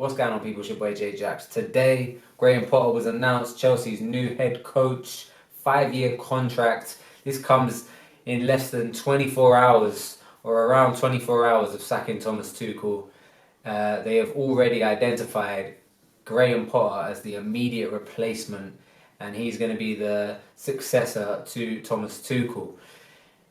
What's going on, people? It's your boy Jay Jax. Today, Graham Potter was announced Chelsea's new head coach, 5-year contract. This comes in less than 24 hours, or around 24 hours of sacking Thomas Tuchel. They have already identified Graham Potter as the immediate replacement, and he's going to be the successor to Thomas Tuchel.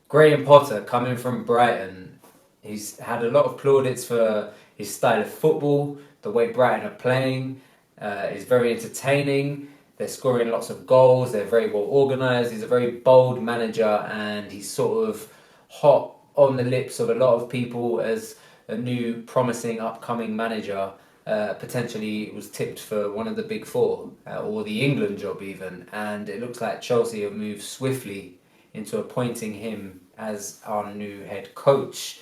Graham Potter, coming from Brighton, he's had a lot of plaudits for his style of football. The way Brighton are playing is very entertaining. They're scoring lots of goals. They're very well organised. He's a very bold manager, and he's sort of hot on the lips of a lot of people as a new promising upcoming manager. Potentially was tipped for one of the big four, or the England job even. And it looks like Chelsea have moved swiftly into appointing him as our new head coach.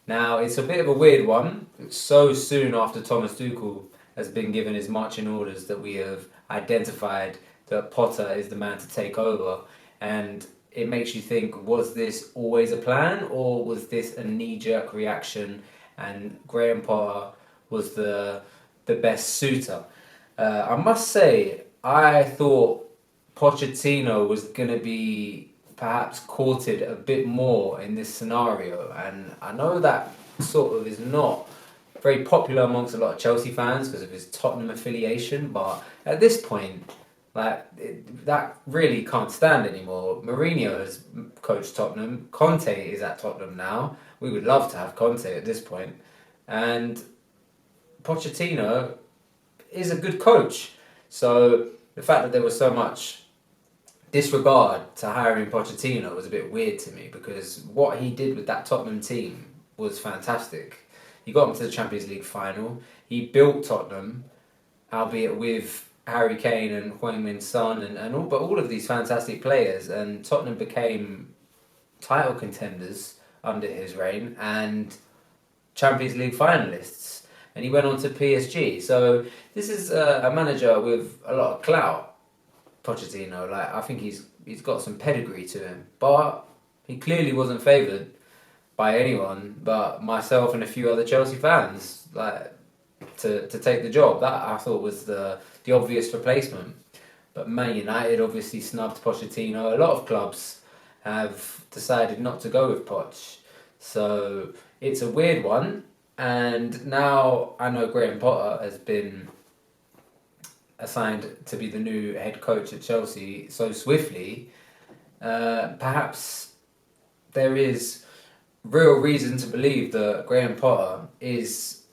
Now, it's a bit of a weird one. It's so soon after Thomas Tuchel has been given his marching orders that we have identified that Potter is the man to take over. And it makes you think, was this always a plan, or was this a knee-jerk reaction and Graham Potter was the best suitor? I must say, I thought Pochettino was going to be perhaps courted a bit more in this scenario, and I know that sort of is not very popular amongst a lot of Chelsea fans because of his Tottenham affiliation, but at this point, that really can't stand anymore. Mourinho has coached Tottenham. Conte is at Tottenham now. We would love to have Conte at this point, and Pochettino is a good coach. So the fact that there was so much disregard to hiring Pochettino was a bit weird to me, because what he did with that Tottenham team was fantastic. He got them to the Champions League final. He built Tottenham, albeit with Harry Kane and Heung-min Son but all of these fantastic players, and Tottenham became title contenders under his reign and Champions League finalists. And he went on to PSG. So this is a manager with a lot of clout, Pochettino. I think he's got some pedigree to him, but he clearly wasn't favoured by anyone but myself and a few other Chelsea fans, to take the job. That I thought was the obvious replacement. But Man United obviously snubbed Pochettino. A lot of clubs have decided not to go with Poch, so it's a weird one. And now I know Graham Potter has been assigned to be the new head coach at Chelsea so swiftly. Perhaps there is real reason to believe that Graham Potter is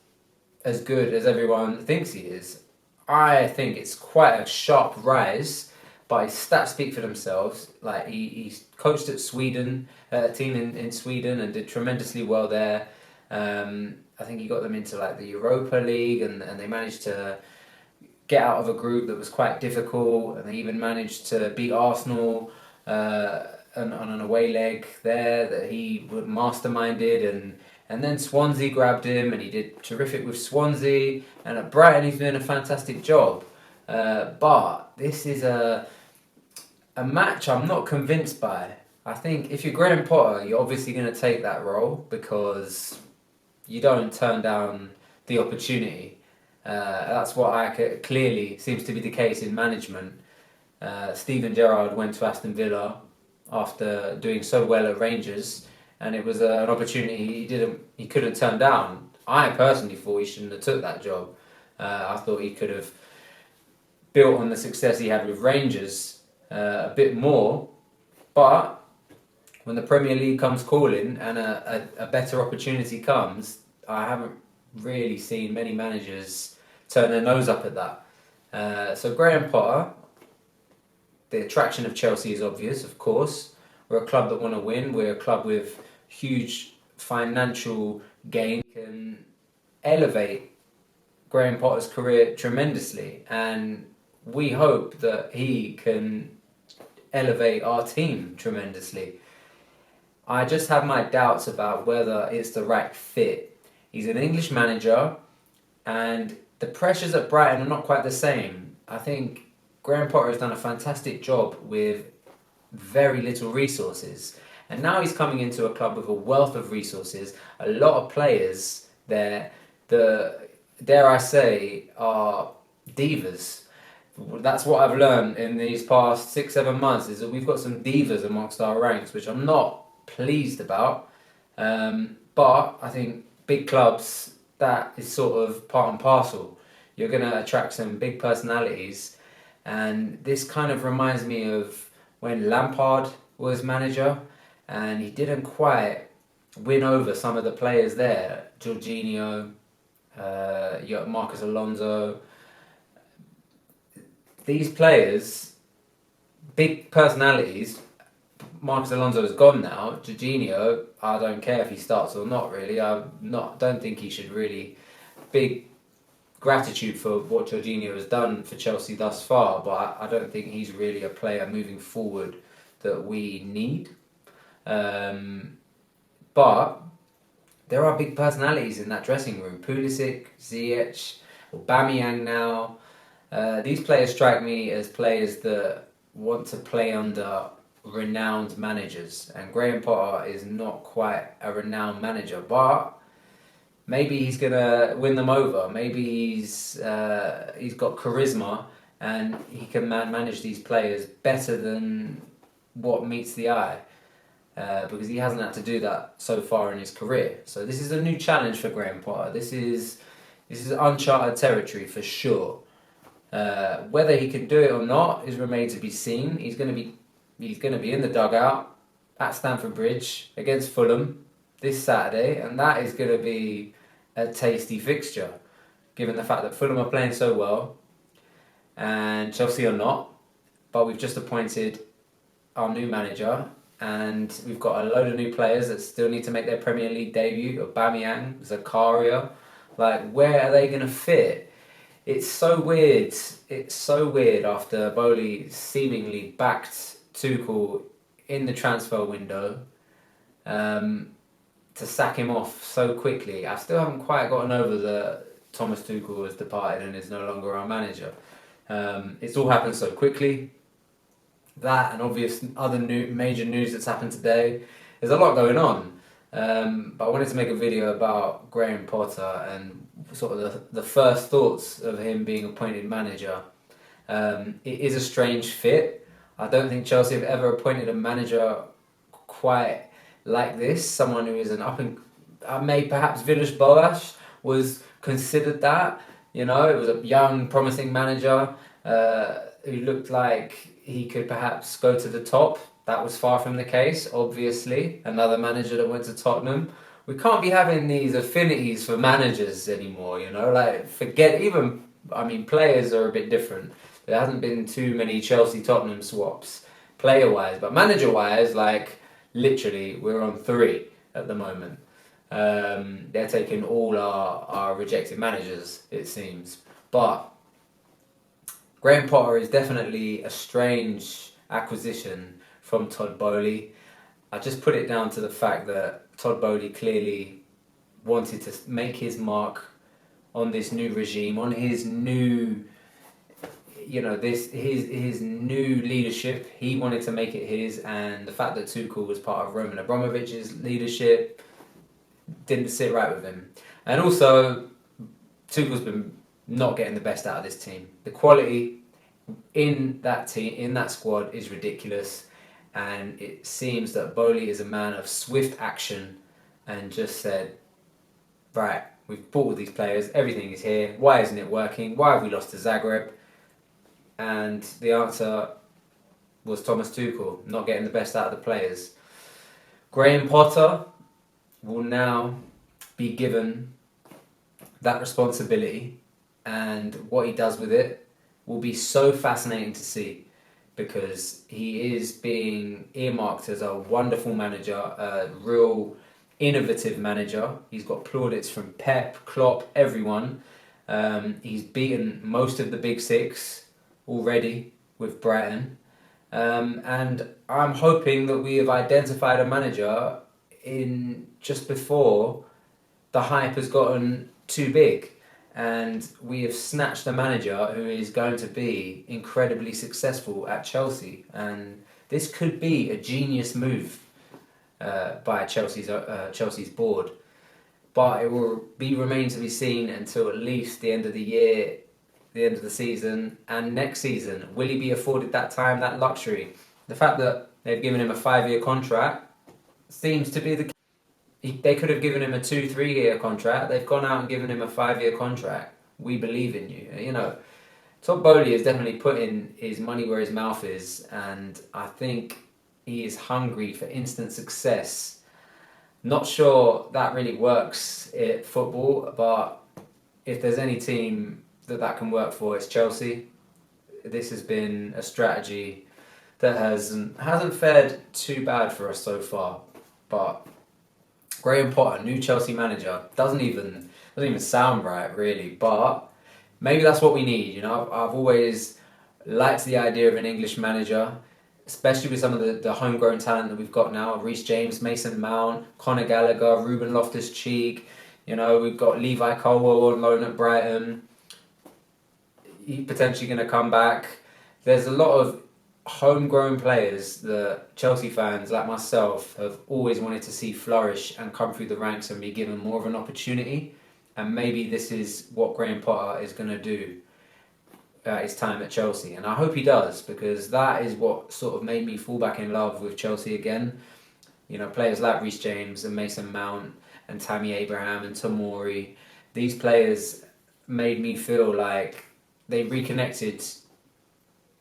as good as everyone thinks he is. I think it's quite a sharp rise, but his stats speak for themselves. He's coached at Sweden, a team in Sweden, and did tremendously well there. I think he got them into the Europa League, and they managed to get out of a group that was quite difficult, and they even managed to beat Arsenal on an away leg there that he masterminded, and then Swansea grabbed him, and he did terrific with Swansea, and at Brighton he's doing a fantastic job. But this is a match I'm not convinced by. I think if you're Graham Potter, you're obviously going to take that role because you don't turn down the opportunity. That's what clearly seems to be the case in management. Steven Gerrard went to Aston Villa after doing so well at Rangers, and it was an opportunity he couldn't turn down. I personally thought he shouldn't have took that job. I thought he could have built on the success he had with Rangers a bit more, but when the Premier League comes calling and a better opportunity comes, I haven't really seen many managers turn their nose up at that. So Graham Potter, the attraction of Chelsea is obvious, of course. We're a club that want to win. We're a club with huge financial gain, can elevate Graham Potter's career tremendously, and we hope that he can elevate our team tremendously. I just have my doubts about whether it's the right fit. He's an English manager, and the pressures at Brighton are not quite the same. I think Graham Potter has done a fantastic job with very little resources. And now he's coming into a club with a wealth of resources, a lot of players there that dare I say, are divas. That's what I've learned in these past 6, 7 months, is that we've got some divas amongst our ranks, which I'm not pleased about. But I think big clubs, that is sort of part and parcel. You're going to attract some big personalities, and this kind of reminds me of when Lampard was manager, and he didn't quite win over some of the players there. Jorginho, you got Marcus Alonso. These players, big personalities. Marcus Alonso is gone now. Jorginho, I don't care if he starts or not. Really, don't think he should really. Big gratitude for what Jorginho has done for Chelsea thus far, but I don't think he's really a player moving forward that we need. But there are big personalities in that dressing room. Pulisic, Ziyech, Aubameyang now. These players strike me as players that want to play under renowned managers, and Graham Potter is not quite a renowned manager, but maybe he's gonna win them over. Maybe he's got charisma and he can manage these players better than what meets the eye, because he hasn't had to do that so far in his career. So this is a new challenge for Graham Potter. This is uncharted territory for sure. Whether he can do it or not is remain to be seen. He's going to be in the dugout at Stamford Bridge against Fulham this Saturday, and that is going to be a tasty fixture, given the fact that Fulham are playing so well and Chelsea are not. But we've just appointed our new manager, and we've got a load of new players that still need to make their Premier League debut. Aubameyang, Zakaria, where are they going to fit? It's so weird. It's so weird after Bowley seemingly backed Tuchel in the transfer window, to sack him off so quickly. I still haven't quite gotten over that Thomas Tuchel has departed and is no longer our manager. It's all happened so quickly. That and obvious other major news that's happened today. There's a lot going on. But I wanted to make a video about Graham Potter and sort of the first thoughts of him being appointed manager. It is a strange fit. I don't think Chelsea have ever appointed a manager quite like this. Someone who is an perhaps Villas-Boas was considered that. It was a young, promising manager who looked like he could perhaps go to the top. That was far from the case, obviously. Another manager that went to Tottenham. We can't be having these affinities for managers anymore, forget even, players are a bit different. There hasn't been too many Chelsea-Tottenham swaps, player-wise. But manager-wise, literally, we're on 3 at the moment. They're taking all our rejected managers, it seems. But Graham Potter is definitely a strange acquisition from Todd Bowley. I just put it down to the fact that Todd Bowley clearly wanted to make his mark on this new regime, on his new, his new leadership. He wanted to make it his, and the fact that Tuchel was part of Roman Abramovich's leadership didn't sit right with him. And also, Tuchel's been not getting the best out of this team. The quality in that team, in that squad, is ridiculous. And it seems that Bowley is a man of swift action and just said, right, we've bought all these players, everything is here, why isn't it working? Why have we lost to Zagreb? And the answer was Thomas Tuchel, not getting the best out of the players. Graham Potter will now be given that responsibility, and what he does with it will be so fascinating to see, because he is being earmarked as a wonderful manager, a real innovative manager. He's got plaudits from Pep, Klopp, everyone. He's beaten most of the big 6 already with Brighton. And I'm hoping that we have identified a manager in just before the hype has gotten too big. And we have snatched a manager who is going to be incredibly successful at Chelsea. And this could be a genius move by Chelsea's board. but it will remain to be seen until at least the end of the year, the end of the season, and next season. Will he be afforded that time, that luxury? The fact that they've given him a 5-year contract seems to be the case. They could have given him a 2-3 year contract. They've gone out and given him a 5-year contract. We believe in you. You know, Todd Bowley is definitely putting his money where his mouth is, and I think he is hungry for instant success. Not sure that really works at football, but if there's any team that can work for, it's Chelsea. This has been a strategy that hasn't fared too bad for us so far. But Graham Potter, new Chelsea manager, doesn't even sound right really. But maybe that's what we need. You know, I've always liked the idea of an English manager, especially with some of the homegrown talent that we've got now. Reece James, Mason Mount, Conor Gallagher, Ruben Loftus-Cheek. You know, we've got Levi Colwill on loan at Brighton. He's potentially going to come back. There's a lot of homegrown players that Chelsea fans like myself have always wanted to see flourish and come through the ranks and be given more of an opportunity. And maybe this is what Graham Potter is going to do at his time at Chelsea. And I hope he does, because that is what sort of made me fall back in love with Chelsea again. You know, players like Reece James and Mason Mount and Tammy Abraham and Tomori. These players made me feel like they reconnected.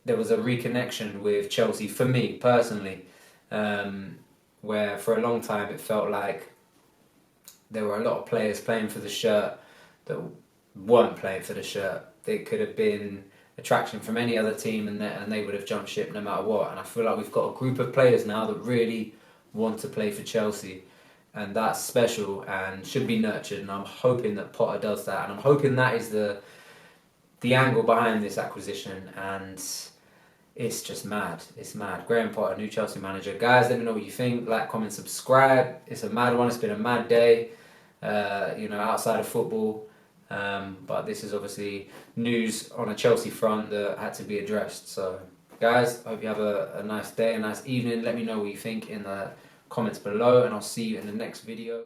There was a reconnection with Chelsea for me personally, where for a long time it felt like there were a lot of players playing for the shirt that weren't playing for the shirt. They could have been attraction from any other team and they would have jumped ship no matter what. And I feel like we've got a group of players now that really want to play for Chelsea, and that's special and should be nurtured. And I'm hoping that Potter does that, and I'm hoping that is the angle behind this acquisition. And it's just mad. It's mad. Graham Potter, new Chelsea manager. Guys, let me know what you think. Like, comment, subscribe. It's a mad one. It's been a mad day, outside of football. But this is obviously news on a Chelsea front that had to be addressed. So, guys, I hope you have a nice day, a nice evening. Let me know what you think in the comments below, and I'll see you in the next video.